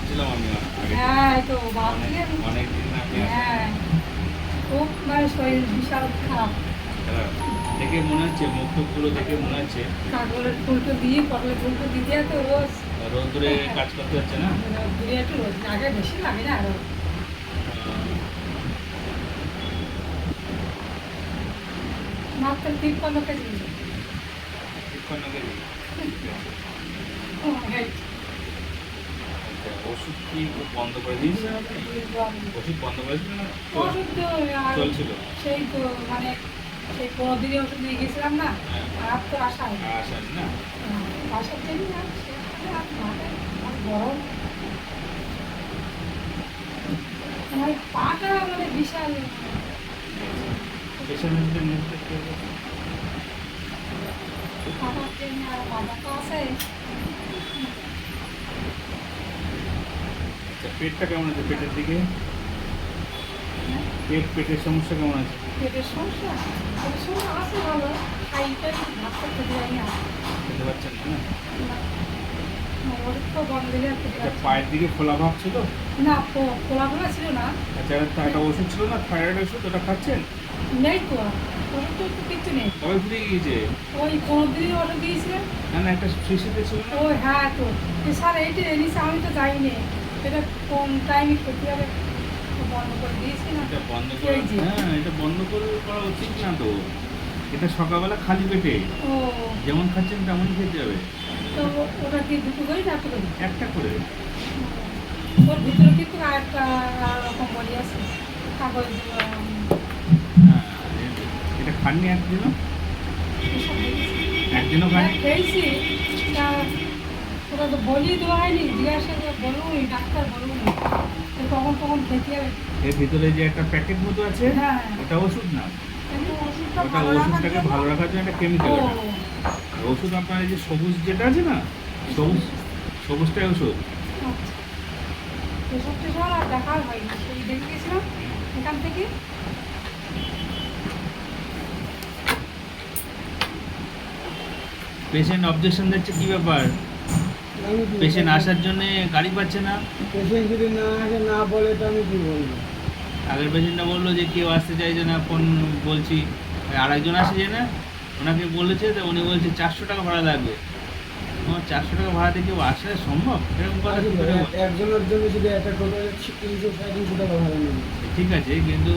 ভাবছিলাম আমি আগে হ্যাঁ এই তো ভাবছি অনেকদিন আগে হ্যাঁ খুব মানে শরীর বিশাল খারাপ। খারাপ দেখে মনে হচ্ছে মুখ টুকগুলো দেখে মনে হচ্ছে কাগজের ফুলটো দিয়ে পটলের ফুলটো দিতে তো রোজ রোদ্দুরে কাজ করতে হচ্ছে না। দূরে একটু রোজ আগে বেশি লাগে না আরো। মাত্র 53 কেজি। 53 কেজি। হ্যাঁ আচ্ছা, ওষুধ কি বন্ধ করে দিয়েছেন আপনি? ওষুধ বন্ধ করেছিল না ওষুধ তো আর চলছিল? সেই তো মানে সেই 15 দিনে ওষুধ দিয়ে গেছিলাম না। হ্যাঁ, আর তো আশা আসেন না। বাসার জন্য আর গরম আমার পাটা মানে বিশাল পেশেন্টদের নিতে পাটার জন্য আর বাধা তো আছে। আচ্ছা, পেটটা কেমন আছে? পেটের দিকে পেটের সমস্যা কেমন আছে? পেটের সমস্যা আছে ভালো খাইটাই ভাতটা খেতে যাই না। খেতে পারছেন না? ওর তো বন্ধ দিলে আর খেতে আচ্ছা, পারছি পায়ের দিকে ফোলা ভাব ছিল? না। খোলা ছিল না। আচ্ছা, একটা ওষুধ ছিল না, থাইরয়েড ওষুধ, ওটা খাচ্ছেন? নেই তো ওষুধ তো কিচ্ছু নেই। কবে ফুরিয়ে গিয়েছে? ওই 15 দিনই ওষুধ দিয়েছিলেন। না না, একটা শিশিতে ছিল না? ও হ্যাঁ তো স্যার এইটা এনেছে আমি তো যাইনি। এটা কোন টাইমে খেতে হবে বন্ধ করে দিয়েছি না। এটা বন্ধ করে, এই যে হ্যাঁ, এটা বন্ধ করে করা উচিত না তো। এটা সকালবেলা খালি পেটে ও যেমন খাচ্ছেন তেমনই খেতে হবে। তো ওটা কি দুটো করি না একটা করি? একটা করে। ওর ভিতরে কিন্তু আরেকটা রকম বলি আছে কাগজ হ্যাঁ, এটা খাননি একদিনও? এসব দিয়েছি। একদিনও খাননি? খেয়েছি তা ওটা তো বলি দেওয়া হয়নি জিজ্ঞাসা করে বলুন ডাক্তার বলুন কখন কখন খেতে হবে। এর ভিতরে যে একটা প্যাকেট মতো আছে, হ্যাঁ ওটা ওষুধ না। কিন্তু ওষুধটা ওটা ভালো রাখার ওষুধটাকে জন্য ভালো রাখার জন্য একটা কেমিক্যাল। ও আর ওষুধ আপনার এই যে সবুজ যেটা আছে না, সবুজ, সবুজটাই ওষুধ। আচ্ছা এসব টেসব আর দেখার হয়নি সেই দেখে গেছিলাম এখান থেকে। পেশেন্ট অবজেকশন দিচ্ছে, কি ব্যাপার? পেশেন্ট আসার জন্য গাড়ি পাচ্ছে না। পেশেন্ট যদি না আসে না বলে তো আমি কি বলবো? আগের পেশেন্টটা বললো যে কেউ আসতে চাইছে না, ফোন বলছি আরেকজন আসে যে না, ওনাকে বলেছে তো উনি বলছে 400 টাকা ভাড়া লাগবে। আমার 400 টাকা ভাড়া দিয়ে কেউ আসা সম্ভব? এরকম কথা কি করে বলে? একজনের জন্য যদি একটা টোটো 300-350 টাকা ভাড়া নেবে, ঠিক আছে, কিন্তু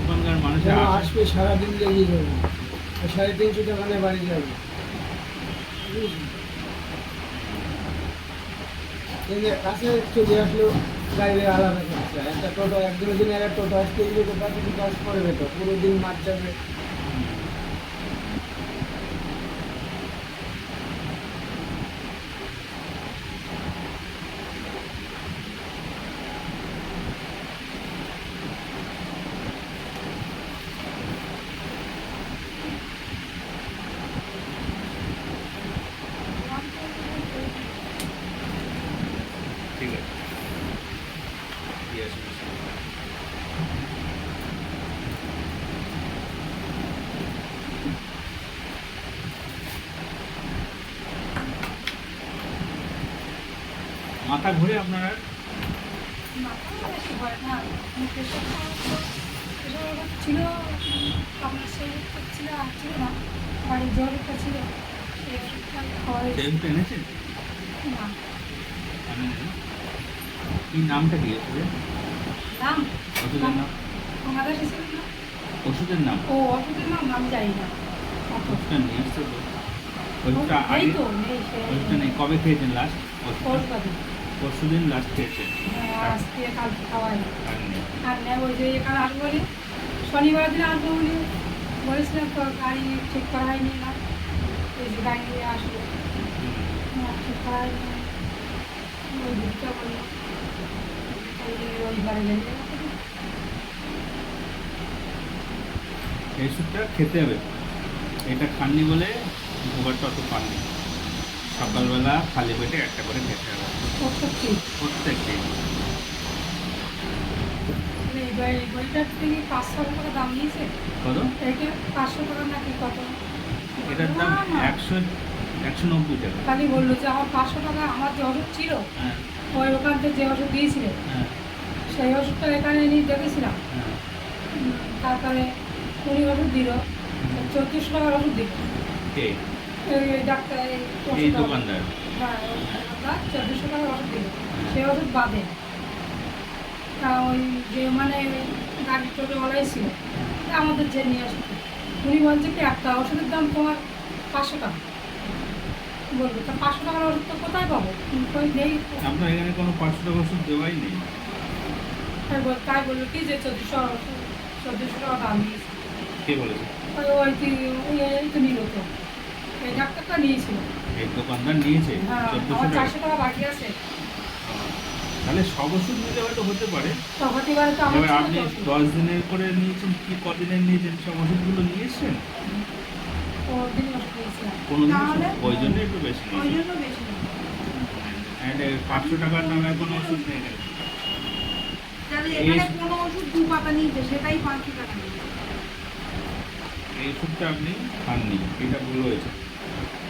ওখানকার মানুষের যেন আসা, আসবে সারাদিন লেগে যাবে, 350 টাকা নিয়ে বাড়ি যাবে। কিন্তু কাছে চলে আসলেও গাড়ি আলাদা খরচা। একটা টোটো একজনের জন্য একটা টোটো আসতে গেলে তো তার কিছু কাজ করবে, তো পুরো দিন মাঠ যাবে। ঠিক আছে, দিয়ে আসুন। মাথা ঘুরে আপনার? আর মাথা বেশি হয় না প্রেশার ছিল আপনার সেই ছিল আর ছিল না বাড়ির জ্বরটা ছিল সেই ওষুধটা খাওয়া হয়েছে। সেরকম এনেছেন? না আমি না। কি নামটা কি ওষুধের? দাম ওষুধের নাম? আমাদের হিসেবে না। ওষুধের নাম? ও ওষুধের নাম আমি জানি না অত। ওষুধটা নিয়ে আসতে তো। ওষুধটা নেই আগে, তো নেই সে ওষুধটা নেই। কবে খেয়েছেন লাস্ট? কলকাতা পরশু দিন লাস্ট খেয়েছেন। আজকে কালকে খাওয়াই আর নেই। আর নেই ওই যে এখানে আসবো বলে শনিবার দিন আসবো বলে বলেছিলাম তো গাড়ি ঠিক করা হয়নি না ওই যে গাড়ি নিয়ে আসবো ঠিক করা হয়নি ওই দিকটা বললো রবিবারে লেগে যাবে। এই ওষুধটা খেতে হবে। এটা খাননি বলে উপকারটা অত পাননি। সকালবেলা খালি পেটে একটা করে খেতে হবে সত্যি প্রত্যেক দিন। এই বইটার থেকে 500 টাকা দাম নিয়েছে। কত? এটা 500 টাকা নাকি কত? এটার দাম না, না। 100, 190 টাকা। খালি বললো যে আমার 500 টাকা আমার যে ওষুধ ছিল হ্যাঁ ওই ওখান থেকে যে ওষুধ দিয়েছিলেন হ্যাঁ সেই ওষুধটা এখানে এনে দেখেছিলাম। হ্যাঁ। তারপরে উনি ওষুধ দিল 1400 টাকার ওষুধ দিল কে? এই ডাক্তার এই ওষুধ দোকানদার। হ্যাঁ ওই দোকানদার 1400 টাকার ওষুধ দিল সেই ওষুধ বাদে তা ওই যে মানে গাড়ি টোটোওয়ালাই ছিল তা আমাদের যে নিয়ে আসতো উনি বলছে কি একটা ওষুধের দাম তোমার 500 টাকা বলবো তা 500 টাকার ওষুধ তো কোথায় পাবো কই নেই তো। আপনার এখানে কোনো 500 টাকা ওষুধ দেওয়াই নেই। তাই বললো কি যে 1400 টাকা দাম নিয়েছে কে বলেছে? এই তো নিল তো এই ডাক্তারটা নিয়েছিল। এই দোকানদার নিয়েছে হ্যাঁ 1400 আমার টাকা। 400 টাকা বাকি আছে তাহলে সব ওষুধ নিলে হয়তো হতে পারে। তো হতেবারে তো আমার এবার ছিল আপনি তো ওষুধ। 10 দিনের করে নিয়েছেন কি কদিনের নিয়েছেন সব ওষুধগুলো নিয়েছেন? ওর দিন ওষুধ নিয়েছিলাম কোনো তাহলে ওই জন্য একটু বেশি ওই নিয়েছেন। জন্য বেশি না। অ্যান্ড 500 টাকার নামে কোনো ওষুধ নেই এখানে। তাহলে এই- এখানে কোনো ওষুধ 2 পাতা নিয়েছে সেটাই 500 টাকা নিয়েছে। এই ওষুধটা আপনি খাননি, এটা ভুল হয়েছে।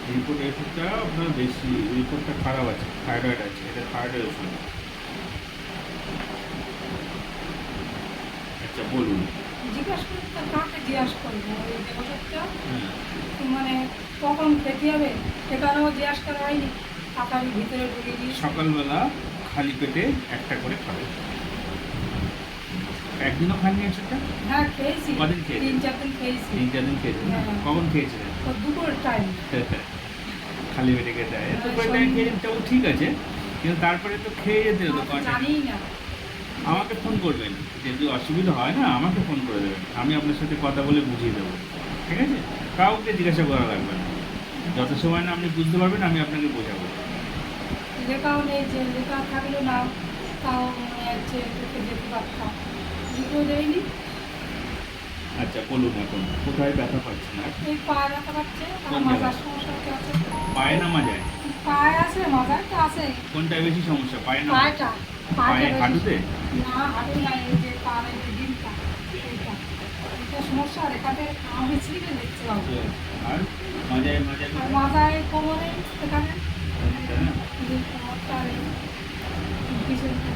এই ওষুধটা আপনার বেশি, রিপোর্টটা খারাপ আছে, থাইরয়েড আছে, এটা থাইরয়েড ওষুধ। আচ্ছা বলুন। জিজ্ঞাসা করি তো কাকে জিজ্ঞাসা করবো ওই যে ওষুধটা হ্যাঁ মানে কখন খেতে হবে সেখানেও জিজ্ঞাসা করা হয়নি তাড়াতাড়ি ভিতরে ঢুকে দিয়েছি সকালবেলা খালি পেটে একটা করে খাবে। একদিনও খাননি ওষুধটা? হ্যাঁ খেয়েছি কদিন খেয়েছেন? 3-4 দিন খেয়েছি 3-4 দিন খেয়েছেন না? হ্যাঁ। কখন খেয়েছিলেন? তো দুপুর টাইম খালি পেটে খেতে হয় তো হ্যাঁ, টাইম খেয়ে তাও ঠিক আছে, কিন্তু তারপরে তো খেয়ে যেতে হতো কটা। জানিই না আমাকে ফোন করবেন, যদি অসুবিধা হয় না আমাকে ফোন করে দেবেন, আমি আপনার সাথে কথা বলে বুঝিয়ে দেবো, ঠিক আছে? কাউকে জিজ্ঞাসা করা লাগবে না, যত সময় না আপনি বুঝতে পারবেন আমি আপনাকে বোঝাবো। লেখাও নেই যে লেখা থাকলে না তাও মনে হচ্ছে তোকে যেতে পারতাম লিখেও দেয়নি। আচ্ছা বলুন এখন কোথায় ব্যথা পাচ্ছেন আর? এই পায়ে ব্যথা পাচ্ছে আর কোন মাজার জায়গায়? সমস্যা কি আছে পায়ে না মাজায়? পায়ে আছে মাজায় তো আছে কোনটায় বেশি সমস্যা, পায়ে না মাজায়? পায়েটা পায়ে বেশি- হাঁটুতে? না হাঁটু নাই এই যে পায়ের যে ডিমটা এইটা এটা সমস্যা আর এখানে আমি ছিঁড়ে দেখতে পাবো আর মাজায় মাজায় আর কোথায়? মাথায় কোমরে এখানে এটা না? যে কোমরটা আর এই পিছনটা।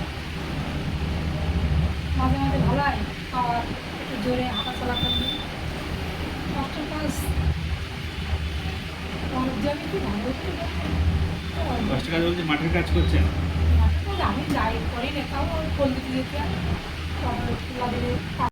মাঝে মাঝে ভালো হয় খাওয়ার একটু জোরে হাঁটা চলা করলে কষ্টের কাজ অনেক জায়গায় কি ভালো হচ্ছে কষ্ট কাজ বলতে মাঠের কাজ করছেন? আমি যাই করি না তাও ওই ফল দিতে যেতে হয় তারপরে খোলা দিলে